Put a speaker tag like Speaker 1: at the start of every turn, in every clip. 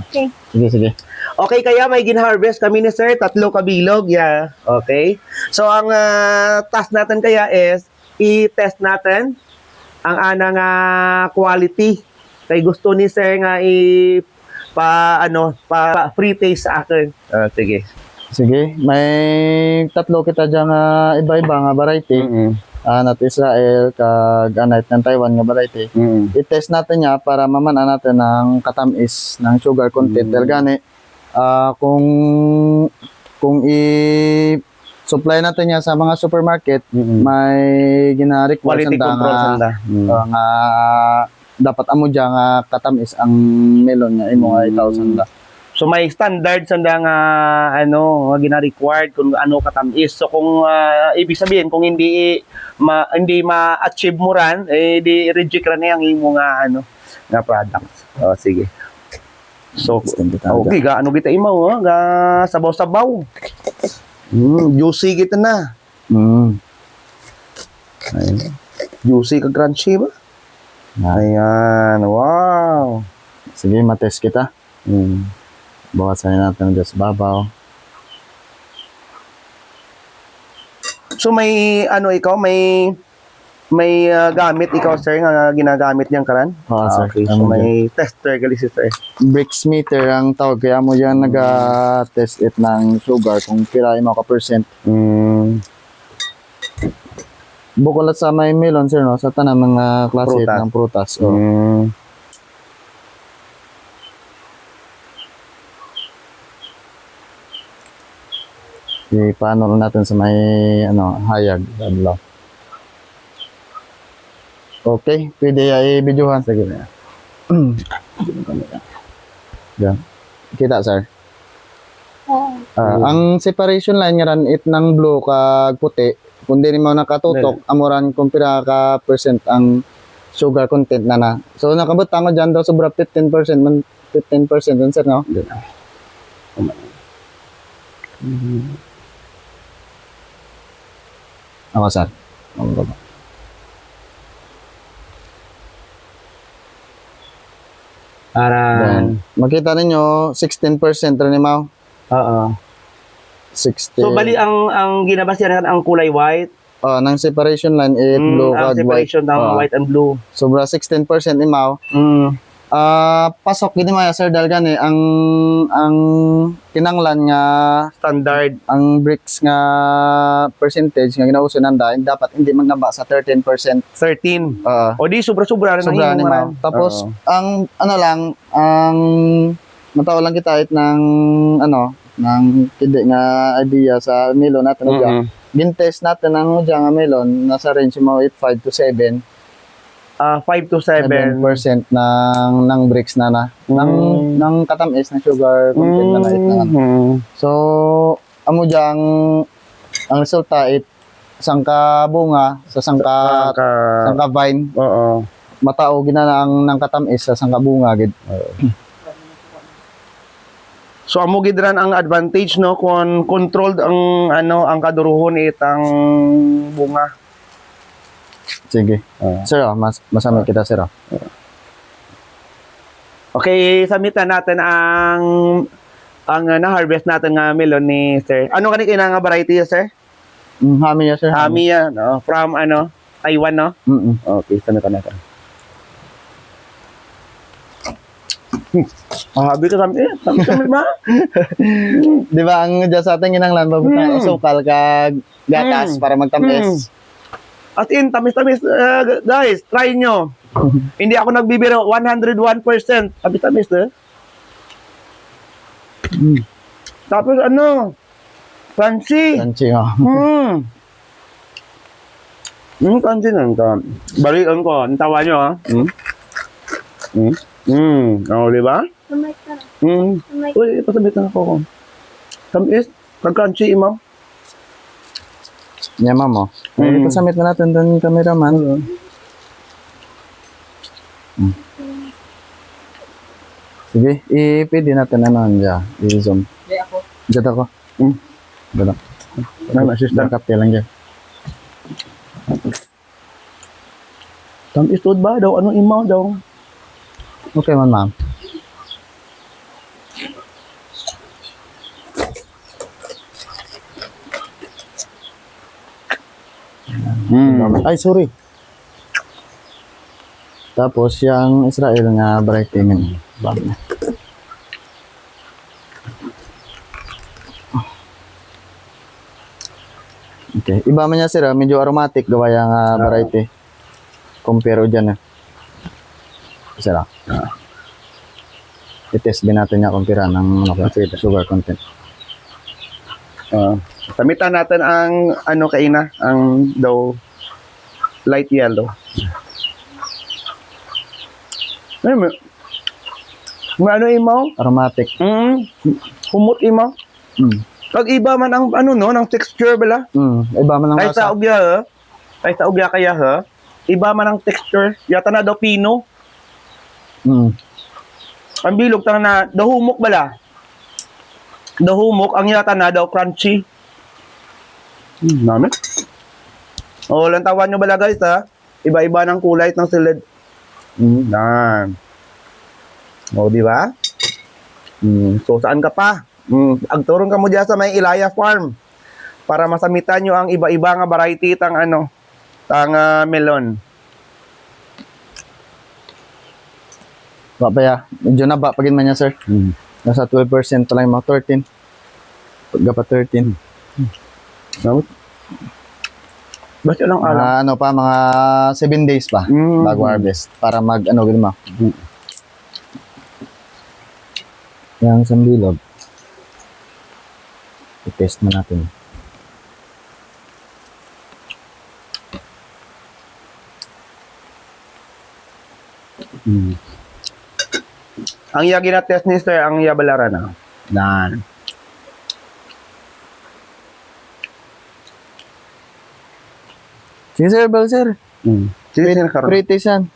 Speaker 1: Okay.
Speaker 2: Sige, sige.
Speaker 3: Okay, kaya may gin-harvest kami ni sir, 3 kabilog, yeah. Okay. So, ang task natin kaya is, i-test natin ang anang quality. Kay gusto ni sir nga pa free taste sa akin. Sige.
Speaker 2: Sige, may 3 kita dyan nga iba-iba nga variety. Anat Israel, kag anat ng Taiwan nga variety. I-test natin niya para mamana natin ang katamis ng sugar content. Dahil gani, kung i-supply natin niya sa mga supermarket, may gina-require
Speaker 3: Quality control sanda.
Speaker 2: nga dapat amo dyan nga katamis ang melon nga imo nga itaw sanda.
Speaker 3: So may standard sanda nga nga gina-required kung ano katamis. So kung ibig sabihin kung hindi ma-achieve mo ran, di reject ra na ang imo nga nga products. Sige. So okay ga ano kita imaw ga sabaw-sabaw. Juicy kita na. Ayun. Juicy ka crunchy ba? Ayan, wow.
Speaker 2: Sige, matest kita. Bawasan natin dyan sa babaw.
Speaker 3: So may ikaw may gamit ikaw sir nga ginagamit niyang karan?
Speaker 2: Sir.
Speaker 3: Okay, so may tester gali si sir.
Speaker 2: Brix meter ang tawag, kaya mo dyan nag-test it ng sugar kung kirain mo ka percent. Bukod sa may melon sir, no? Sa tanang mga klase
Speaker 3: Prutas.
Speaker 2: ng prutas. Paano rin natin sa may hayag. Adlaw. Okay, pwede i-videohan. Sige na. Yan. Kita sir. Ang separation line nga ran it ng blue kag puti, kung di mo nakatutok, amuran kung pira ka percent ang sugar content na. So nakabutang ko dyan daw sobra 15% man 15% dun sir, no? Ako sir.
Speaker 3: Aran.
Speaker 2: Makita ninyo 16% rin mo.
Speaker 3: Oo.
Speaker 2: 16.
Speaker 3: So bali ang ginabasyan ang kulay white,
Speaker 2: Nang separation line blue
Speaker 3: ang
Speaker 2: kag white.
Speaker 3: separation ng white and blue.
Speaker 2: Sobra 16% imaw. Pasok gini maya sir dahil gani ang kinanglan nga
Speaker 3: Standard.
Speaker 2: ang bricks nga percentage nga ginauso nanda dapat hindi magnaba sa 13%.
Speaker 3: 13. O di sobra-sobra rin ang
Speaker 2: Sobra ni
Speaker 3: imong
Speaker 2: ma'am. Tapos ang ang mataw lang kita ng ng kindi nga idea sa melon natin gin-test natin ang nga melon nasa range mo 5 to 7.
Speaker 3: 5 to 7.
Speaker 2: 7% ng bricks na ng katamis na sugar content na So, amo diyang ang resulta sangka bunga sa sangka vine.
Speaker 3: Oo.
Speaker 2: Matao gina ng katamis sa sangka bunga gid.
Speaker 3: So amo gid ran ang advantage no kung controlled ang ang kaduruhon itang bunga.
Speaker 2: Sige. Sir, masama kita sir.
Speaker 3: Okay, samitan natin ang na-harvest natin nga melon ni sir. Ano kani nga variety sir?
Speaker 2: Hami ya sir.
Speaker 3: Hamiya, no? From Taiwan, no? Okay, samitan natin. Habi ka sami ba?
Speaker 2: Di ba ang dyan sa ating ginanglan, babutang asukal kag gatas para magtamis.
Speaker 3: As in, tamis-tamis, guys, try nyo. Hindi ako nagbibiro, 101%. Tamis-tamis, Tapos crunchy.
Speaker 2: Crunchy,
Speaker 3: Crunchy na ito. Balikan ko, ang tawa nyo, ha? Di ba?
Speaker 1: Kamay ka.
Speaker 3: Uy, pasabit na ako. Tamis, crunchy, imaw.
Speaker 2: Nyama mo. Ipasamit na natin doon yung cameraman. Sige, pwede natin dyan. I-zoom.
Speaker 1: Hindi ako.
Speaker 2: Dyan ako. Dyan.
Speaker 3: Assistant.
Speaker 2: Kapte lang dyan.
Speaker 3: Tamis ba daw? Anong imaw daw?
Speaker 2: Okay man, ma'am. Ay, sorry. Tapos, yung Israel nga variety min. Bago na. Okay. Iba man niya sir, medyo aromatic gawa yung variety. Compare dyan Isa lang. I-test din natin yung compare ng sugar content.
Speaker 3: Samitan natin ang ano kaina, ang daw light yellow. Ano imo?
Speaker 2: Aromatic.
Speaker 3: Humot imo. Pag iba man ang ano no, ng texture bala.
Speaker 2: Iba man ang
Speaker 3: Ay sa ugya, ay sa ugya kaya ha. Iba man ang texture. Yata na daw pino. Ang bilog tang na dahumok bala. Dahumok ang yata na daw crunchy. Namin. Oh, lang tawan nyo bala guys ha. Iba-iba ng kulay ng silid. Yan. O, di ba? So, saan ka pa? Agturong ka mo dyan sa may Ilaya Farm para masamitan nyo ang iba-iba nga variety tang ano, tang melon.
Speaker 2: Papaya, medyo na ba pagin man niya sir? Nasa 12% pa lang yung mga 13. Pagka pa 13.
Speaker 3: Basta lang alam.
Speaker 2: Ano pa, mga 7 days pa bago harvest. Para mag, ano, gano'n mo. Yung sambilog. I-test mo natin.
Speaker 3: Ang iya ginatest ni sir, ang iya balaran na. Nan.
Speaker 2: Sige sir, bal sir.
Speaker 3: Sige, karon.
Speaker 2: Pretty san.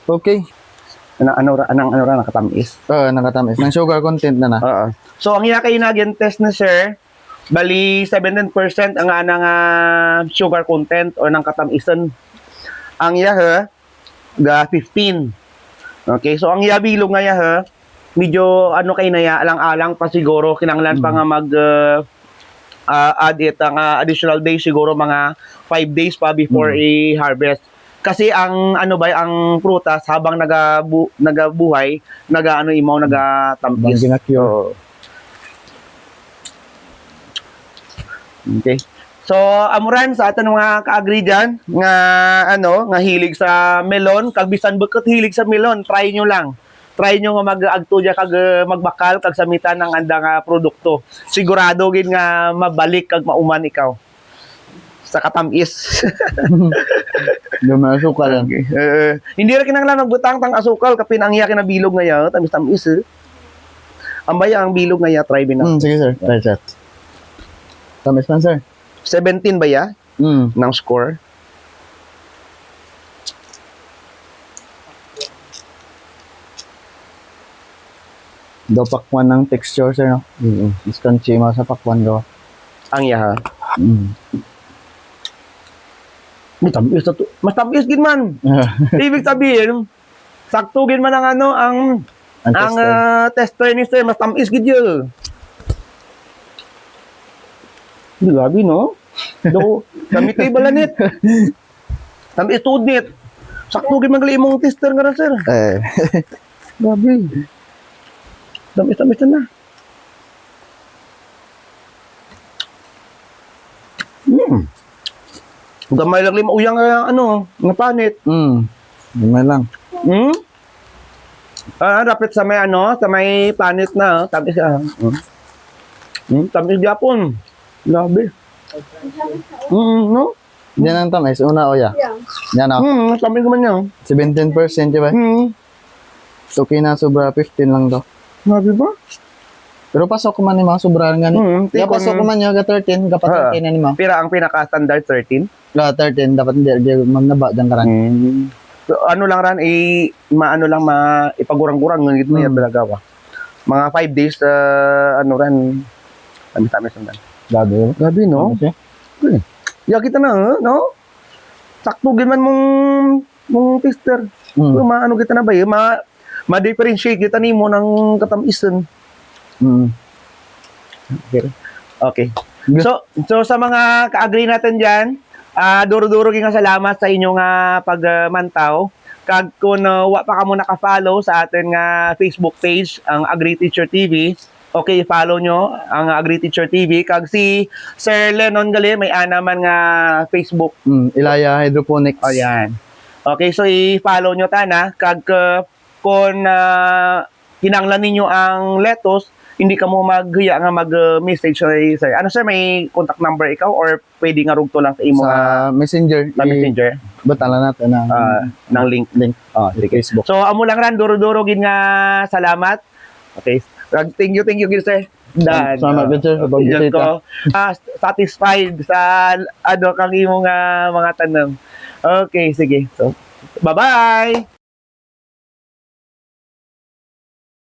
Speaker 2: Okay.
Speaker 3: Ano nakatamis.
Speaker 2: Nakatamis. Ng sugar content na.
Speaker 3: So, ang iya kayo test na sir, bali 17% ang anang sugar content o ng katamisan. Ang iya ga 15. Okay, so ang iya bilog nga ya medyo ano kay na ya, alang-alang pa siguro, kinanglan pa nga mag add it ang additional days siguro mga 5 days pa before i-harvest. Kasi ang ano ba ang prutas habang nagabuhay, nagatampis. Okay. So amuran sa aton mga ka-agree dyan nga ano nga hilig sa melon, kag bisan bukod hilig sa melon, try nyo lang. Try nyo nga mag-agto dyan kag magbakal kag samitan ng andang produkto. Sigurado gid nga mabalik kag mauman ikaw sa katamis.
Speaker 2: Yung may asukal yan.
Speaker 3: Hindi ra kinahanglan magbutang tang asukal kapin ang iya kinabilog nga ya, tamis-tamis. Ang baya ang bilog nga ya, try bin na.
Speaker 2: Sige sir, try sir. Tamis man sir.
Speaker 3: 17 ba ya? Ng score.
Speaker 2: Do pakwan ng texture sir no. Is crunchy mo sa pakwan do.
Speaker 3: Ang iya ha. Mas tamis gid man. Ibig sabihin, sakto gid man ang ano ang tester ni sir, mas tamis gid yun. Grabe no? Do kami kay balanit. Tamis tudnit. Sakto gid man gali imong tester nga ra sir. Grabe. Tamis na. Gamay lang lima uyang ano, nga panit.
Speaker 2: Gamay lang.
Speaker 3: Rapit sa may ano, sa may panit na, tamis siya. Tamis Japon. Grabe. No?
Speaker 2: Yan ang tamis, una o ya. Yan o.
Speaker 3: Tamis naman niya.
Speaker 2: 17% diba? Okay na, sobra 15 lang daw.
Speaker 3: Grabe ba?
Speaker 2: Pero pasok ko man ni mga sobra nga ni. Kaya pasok ko man yung 13, kapat 13 na ni mga.
Speaker 3: Pira ang pinaka-standard 13?
Speaker 2: 13, dapat hindi magnaba dyan karan.
Speaker 3: So, ano lang ran, maano lang ipagurang-gurang ng ito yung balagawa. Mga 5 days, ano ran, tamis-tamis naman. Gabi, no?
Speaker 2: Okay.
Speaker 3: Ya kita na, no? Sakto man mong tester. Maano kita na ba yun? Ma-differentiate kita ni mo ng katamisan. Okay. So sa mga ka-agree natin diyan, duro-duro nga salamat sa inyong pagmantaw. Kag kung wa pa ka mo naka-follow sa atin nga Facebook page, ang Agri Teacher TV, okay, follow nyo ang Agri Teacher TV. Kag si Sir Lennon gali, may naman nga Facebook.
Speaker 2: Ilaya Hydroponics.
Speaker 3: Ayan. Okay, so i-follow nyo tana. Kag kung kinanglan ninyo ang lettuce, hindi ka mo maghiya nga mag-message kay sir. Ano sir, may contact number ikaw or pwede nga rugto lang sa imo
Speaker 2: Sa Messenger.
Speaker 3: sa Messenger?
Speaker 2: Butala natin
Speaker 3: Ng link.
Speaker 2: sa Facebook.
Speaker 3: So amo lang ran duro-duro gid nga salamat. Okay. Thank you gid sir.
Speaker 2: Salamat gid sir sa pagbisita.
Speaker 3: ko satisfied sa kang imong mga tanong. Okay, sige. So bye-bye.